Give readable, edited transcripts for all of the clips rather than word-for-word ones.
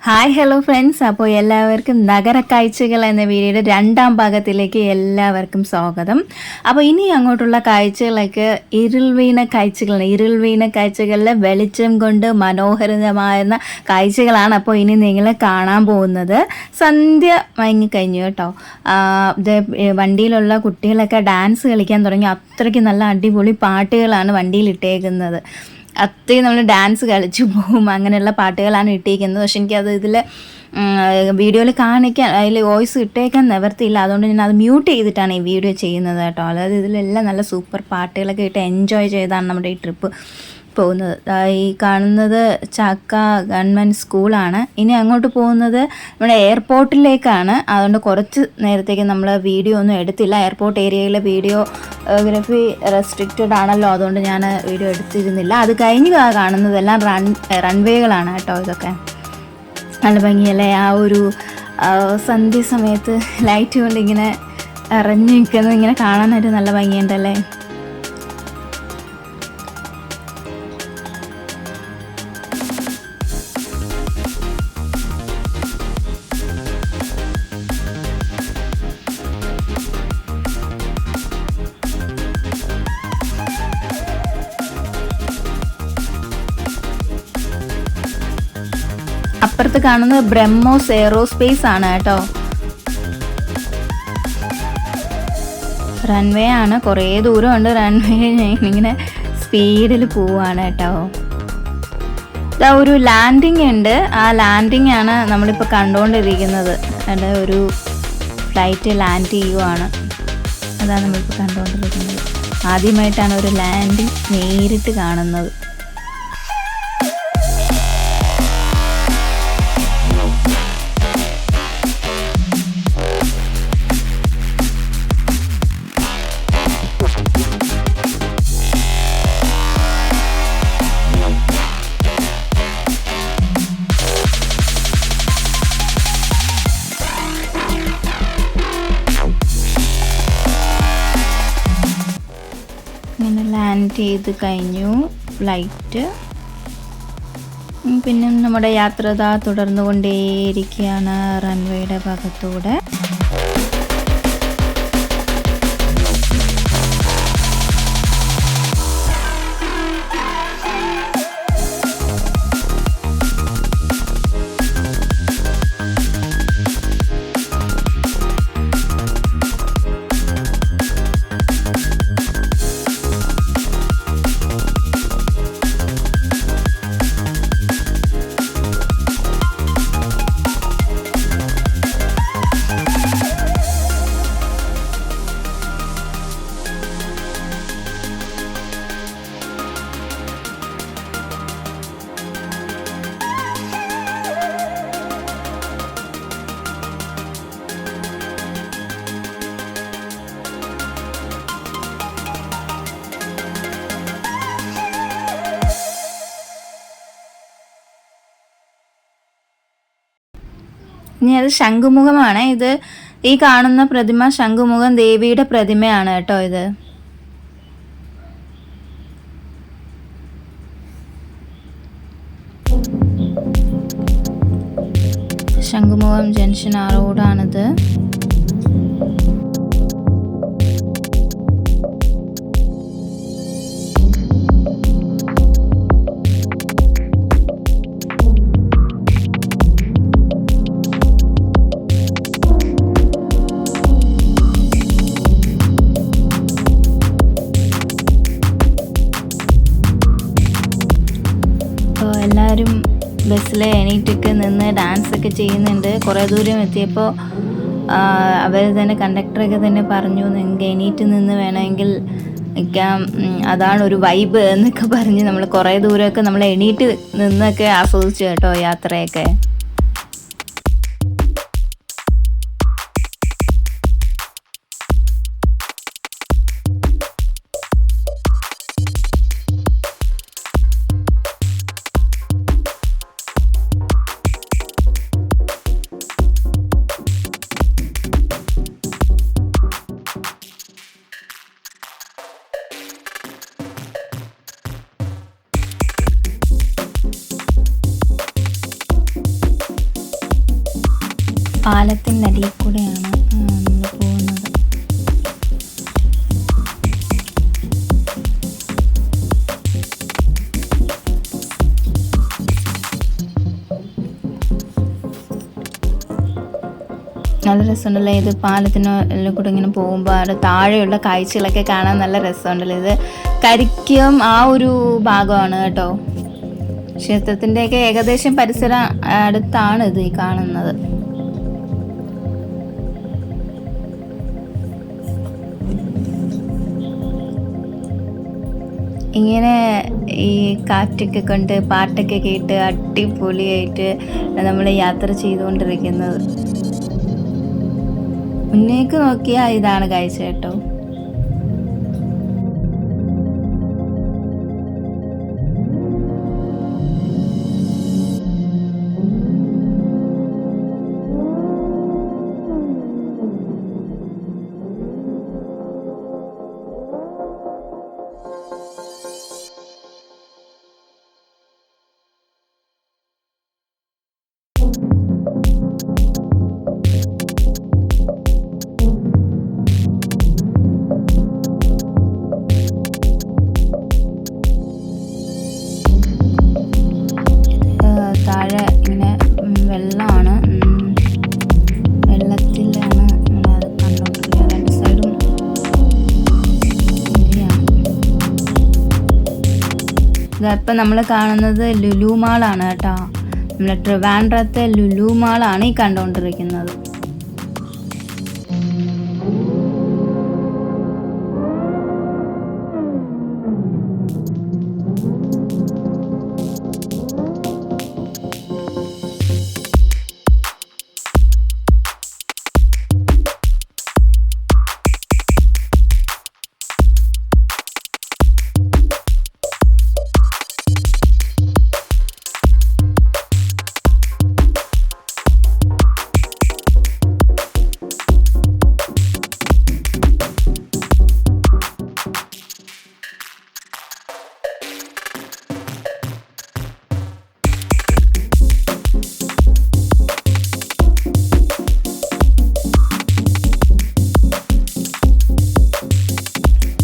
Hi hello friends, അപ്പോൾ എല്ലാവർക്കും നഗര കാഴ്ചകൾ എന്ന വീഡിയോയുടെ രണ്ടാം ഭാഗത്തിലേക്ക് എല്ലാവർക്കും സ്വാഗതം. അപ്പോൾ ഇനി അങ്ങോട്ടുള്ള കാഴ്ചകളൊക്കെ ഇരുൾ വീണ കാഴ്ചകളിലെ വെളിച്ചം കൊണ്ട് മനോഹരമായിരുന്ന കാഴ്ചകളാണ്. അപ്പോൾ ഇനി നിങ്ങൾ കാണാൻ പോകുന്നത് സന്ധ്യ മയങ്ങിക്കഴിഞ്ഞു കേട്ടോ. വണ്ടിയിലുള്ള കുട്ടികളൊക്കെ ഡാൻസ് കളിക്കാൻ തുടങ്ങി. അത്രയ്ക്ക് നല്ല അടിപൊളി പാട്ടുകളാണ് വണ്ടിയിൽ ഇട്ടേക്കുന്നത്. അത്രയും നമ്മൾ ഡാൻസ് കളിച്ചു പോകും, അങ്ങനെയുള്ള പാട്ടുകളാണ് ഇട്ടിരിക്കുന്നത്. പക്ഷെ എനിക്കത് ഇതിൽ വീഡിയോയിൽ കാണിക്കാൻ, അതിൽ വോയിസ് ഇട്ടേക്കാൻ നിവർത്തിയില്ല. അതുകൊണ്ട് ഞാൻ അത് മ്യൂട്ട് ചെയ്തിട്ടാണ് ഈ വീഡിയോ ചെയ്യുന്നത് കേട്ടോ. അതായത് ഇതിലെല്ലാം നല്ല സൂപ്പർ പാട്ടുകളൊക്കെ ഇട്ട് എൻജോയ് ചെയ്താണ് നമ്മുടെ ഈ ട്രിപ്പ് പോകുന്നത്. ഈ കാണുന്നത് ചാക്ക ഗവൺമെൻറ് സ്കൂളാണ്. ഇനി അങ്ങോട്ട് പോകുന്നത് നമ്മുടെ എയർപോർട്ടിലേക്കാണ്. അതുകൊണ്ട് കുറച്ച് നേരത്തേക്ക് നമ്മൾ വീഡിയോ ഒന്നും എടുത്തില്ല. എയർപോർട്ട് ഏരിയയിലെ വീഡിയോഗ്രാഫി റെസ്ട്രിക്റ്റഡ് ആണല്ലോ, അതുകൊണ്ട് ഞാൻ വീഡിയോ എടുത്തിരുന്നില്ല. അത് കഴിഞ്ഞ് കാണുന്നതെല്ലാം റൺവേകളാണ് കേട്ടോ. ഇതൊക്കെ നല്ല ഭംഗിയല്ലേ, ആ ഒരു സന്ധ്യ സമയത്ത് ലൈറ്റ് കൊണ്ട് ഇങ്ങനെ ഇറങ്ങി നിൽക്കുന്നത് ഇങ്ങനെ കാണാനായിട്ട് നല്ല ഭംഗിയുണ്ടല്ലേ. അപ്പുറത്ത് കാണുന്നത് ബ്രഹ്മോസ് എയറോസ്പേസ് ആണ് കേട്ടോ. റൺവേ ആണ്, കുറേ ദൂരമുണ്ട്. റൺവേ ഇങ്ങനെ സ്പീഡിൽ പോവാണ് കേട്ടോ. ഇതാ ഒരു ലാൻഡിങ് ഉണ്ട്. ആ ലാൻഡിങ് ആണ് നമ്മളിപ്പോൾ കണ്ടുകൊണ്ടിരിക്കുന്നത്. അവിടെ ഒരു ഫ്ലൈറ്റ് ലാൻഡ് ചെയ്യുവാണ്. അതാണ് നമ്മളിപ്പോൾ കണ്ടുകൊണ്ടിരിക്കുന്നത്. ആദ്യമായിട്ടാണ് ഒരു ലാൻഡിങ് നേരിട്ട് കാണുന്നത്. ഇങ്ങനെ ലാൻഡ് ചെയ്ത് കഴിഞ്ഞു ഫ്ലൈറ്റ്. പിന്നെ നമ്മുടെ യാത്ര തുടർന്നു കൊണ്ടേയിരിക്കുകയാണ് റൺവേയുടെ ഭാഗത്തൂടെ. ഇനി അത് ശംഖുമുഖമാണ്. ഇത് ഈ കാണുന്ന പ്രതിമ ശംഖുമുഖം ദേവിയുടെ പ്രതിമയാണ് കേട്ടോ. ഇത് ശംഖുമുഖം ജംഗ്ഷൻ ആ റോഡാണിത്. എല്ലാവരും ബസ്സിൽ എണീറ്റൊക്കെ നിന്ന് ഡാൻസൊക്കെ ചെയ്യുന്നുണ്ട്. കുറേ ദൂരം എത്തിയപ്പോൾ അവർ തന്നെ, കണ്ടക്ടറൊക്കെ തന്നെ പറഞ്ഞു, നിങ്ങൾക്ക് എണീറ്റ് നിന്ന് വേണമെങ്കിൽ നിൽക്കാം, അതാണ് ഒരു വൈബ് എന്നൊക്കെ പറഞ്ഞ് നമ്മൾ കുറേ ദൂരമൊക്കെ നമ്മൾ എണീറ്റ് നിന്നൊക്കെ ആസ്വദിച്ചു കേട്ടോ യാത്രയൊക്കെ. പാലത്തിൻ്റെ അടിയിൽ കൂടെയാണ് നമ്മൾ പോകുന്നത്. നല്ല രസമുണ്ടല്ലോ ഇത് പാലത്തിന് കൂടെ ഇങ്ങനെ പോകുമ്പോൾ അവിടെ താഴെയുള്ള കാഴ്ചകളൊക്കെ കാണാൻ നല്ല രസമുണ്ടല്ലോ. ഇത് കരിക്കും ആ ഒരു ഭാഗമാണ് കേട്ടോ. ക്ഷേത്രത്തിൻ്റെയൊക്കെ ഏകദേശം പരിസരം അടുത്താണ് ഇത് ഈ കാണുന്നത്. ഇങ്ങനെ ഈ കാറ്റൊക്കെ കൊണ്ട് പാട്ടൊക്കെ കേട്ട് അടിപൊളിയായിട്ട് നമ്മൾ യാത്ര ചെയ്തുകൊണ്ടിരിക്കുന്നത്. മുന്നേക്ക് നോക്കിയാൽ ഇതാണ് കാഴ്ച കേട്ടോ. താഴെ ഇങ്ങനെ വെള്ളമാണ്, വെള്ളത്തിലാണ് നമ്മളത് കണ്ടുകൊണ്ടിരിക്കുന്നത്. രണ്ട് സൈഡും ഇതപ്പം നമ്മൾ കാണുന്നത് ലുലു മാളാണ് കേട്ടോ. നമ്മൾ ട്രിവാൻഡ്രത്തെ ലുലു മാളാണ് ഈ കണ്ടുകൊണ്ടിരിക്കുന്നത്.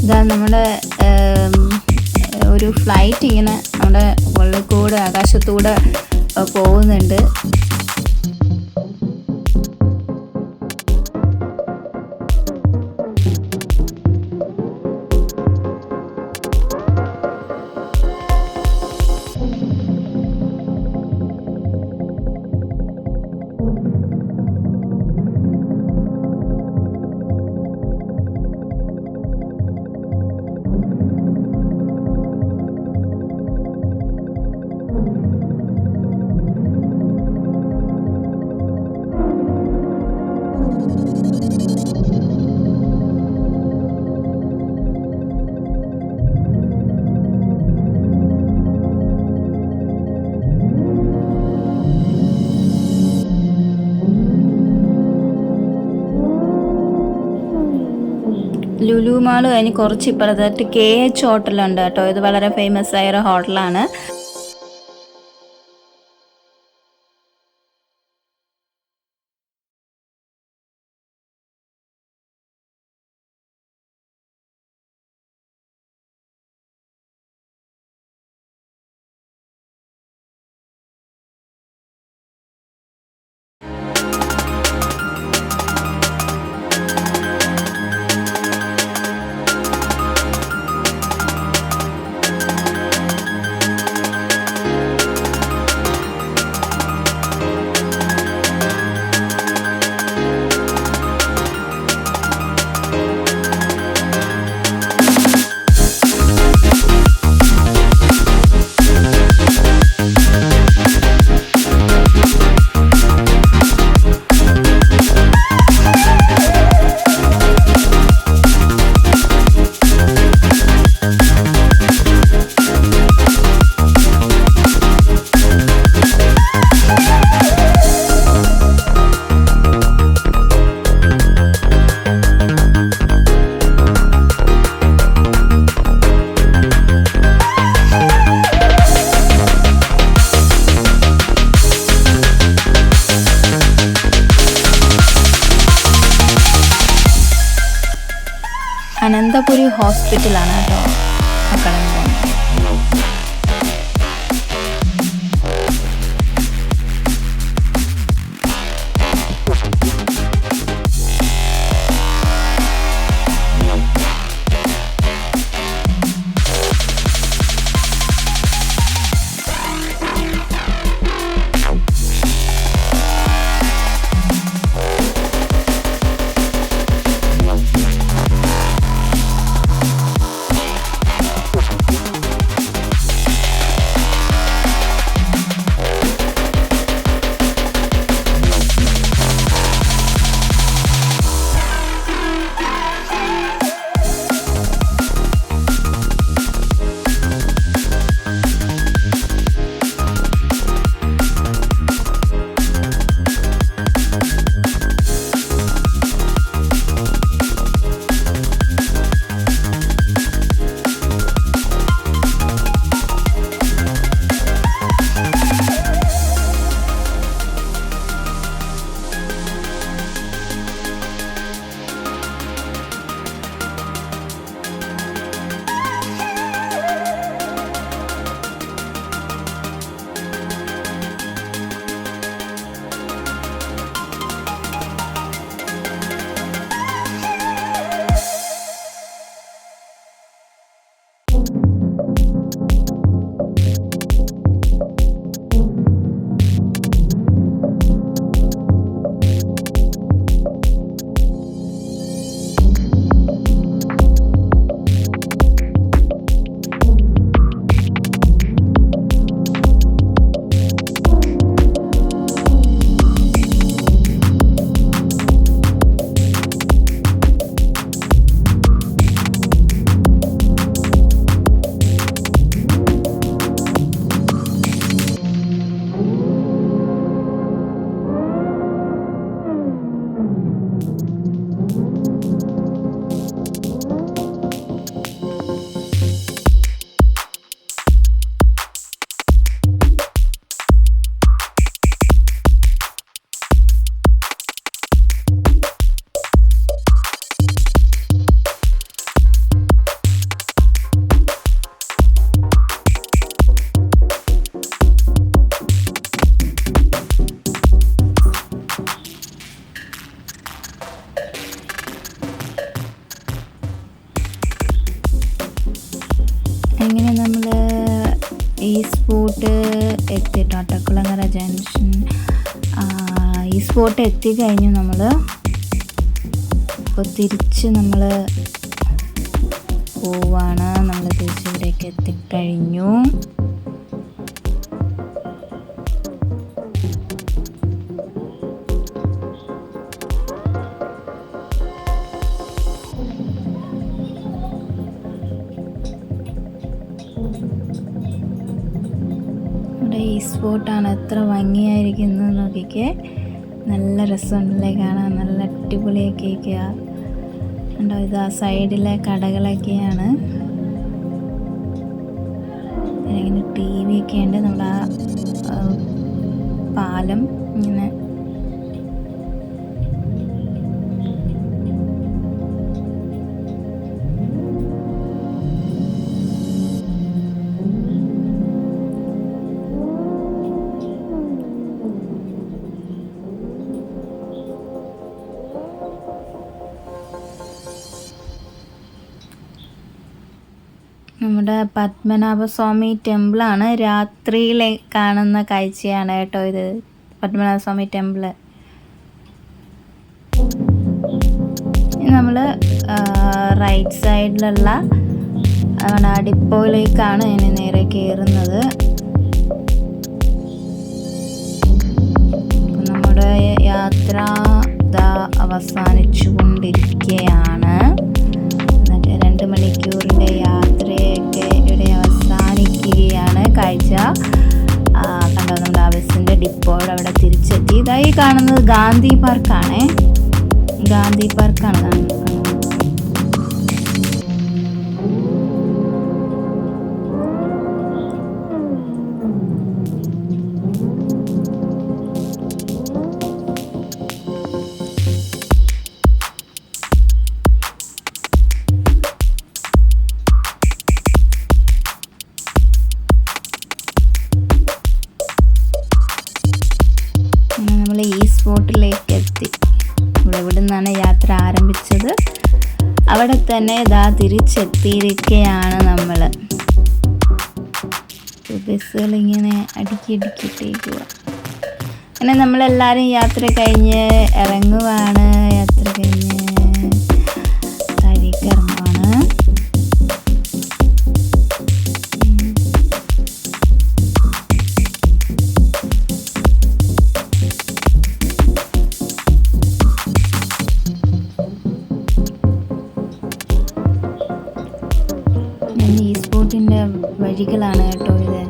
ഇതാ നമ്മുടെ ഒരു ഫ്ലൈറ്റ് ഇങ്ങനെ നമ്മുടെ മുകളിൽ കൂടെ ആകാശത്തൂടെ പോകുന്നുണ്ട്. ലുലു മാൾ കഴിഞ്ഞ് കുറച്ച് ഇപ്പുറത്തായിട്ട് KH ഹോട്ടലുണ്ട് കേട്ടോ. ഇത് വളരെ ഫേമസ് ആയ ഒരു ഹോട്ടലാണ്. അനന്തപുരി ഹോസ്പിറ്റലാണ് കേട്ടോ ആ കടന്നു പോകുന്നത്. അങ്ങനെ നമ്മൾ ഈ സ്പോട്ട് എത്തിട്ടോ, അട്ടക്കുളങ്ങര ജംഗ്ഷൻ ഈ സ്പോട്ട് എത്തിക്കഴിഞ്ഞു നമ്മൾ. അപ്പോൾ തിരിച്ച് നമ്മൾ പോവാണ്. നമ്മൾ തിരിച്ച് ഇവിടേക്ക് എത്തിക്കഴിഞ്ഞു. ഈ സ്പോട്ടാണ്, എത്ര ഭംഗിയായിരിക്കുന്നത് നോക്കിക്കേ. നല്ല രസമുണ്ടല്ലേ കാണാൻ, നല്ല അടിപൊളിയൊക്കെ ഉണ്ടോ. ഇത് ആ സൈഡിലെ കടകളൊക്കെയാണ്. ഇങ്ങനെ ടി വി ഒക്കെ ഉണ്ട്. നമ്മുടെ ആ പാലം ഇങ്ങനെ നമ്മുടെ പത്മനാഭസ്വാമി ടെമ്പിളാണ്. രാത്രിയിലെ കാണുന്ന കാഴ്ചയാണ് കേട്ടോ ഇത്, പത്മനാഭസ്വാമി ടെമ്പിള്. നമ്മൾ റൈറ്റ് സൈഡിലുള്ള ഡിപ്പോയിലേക്കാണ് ഇനി നേരെ കയറുന്നത്. നമ്മുടെ യാത്ര അവസാനിച്ചു കൊണ്ടിരിക്കുകയാണ്. 2 മണിക്കൂറിൻ്റെ യാത്രയൊക്കെ ഇവിടെ അവസാനിക്കുകയാണ്. കാഴ്ച കണ്ടോ, നമ്മുടെ ബസ്സിൻ്റെ ഡിപ്പോയുടെ അവിടെ തിരിച്ചെത്തി. ഇതായി കാണുന്നത് ഗാന്ധി പാർക്കാണേ. ഗാന്ധി പാർക്കാണ് കാണുന്നത്. നമ്മൾ ഈ സ്പോട്ടിലേക്ക് എത്തി. ഇവിടെ നിന്നാണ് യാത്ര ആരംഭിച്ചത്. അവിടെ തന്നെ ഇതാ തിരിച്ചെത്തിയിരിക്കുകയാണ് നമ്മൾ. ബസ്സുകൾ ഇങ്ങനെ അടുക്കിയിട്ടേക്കുക. അങ്ങനെ നമ്മളെല്ലാവരും യാത്ര കഴിഞ്ഞ് ഇറങ്ങുവാണ്. യാത്ര കഴിഞ്ഞ് താഴേക്ക് ഇറങ്ങുവാണ്. ഈ സ്പോട്ടിൻ്റെ വഴികളാണ് കേട്ടോ ഇത്.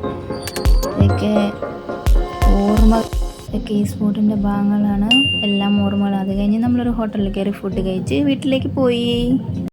ഇതൊക്കെ ഈ സ്പോട്ടിൻ്റെ ഭാഗങ്ങളാണ്. എല്ലാം ഓർമ്മകൾ. അത് കഴിഞ്ഞ് നമ്മളൊരു ഹോട്ടലിൽ കയറി ഫുഡ് കഴിച്ച് വീട്ടിലേക്ക് പോയി.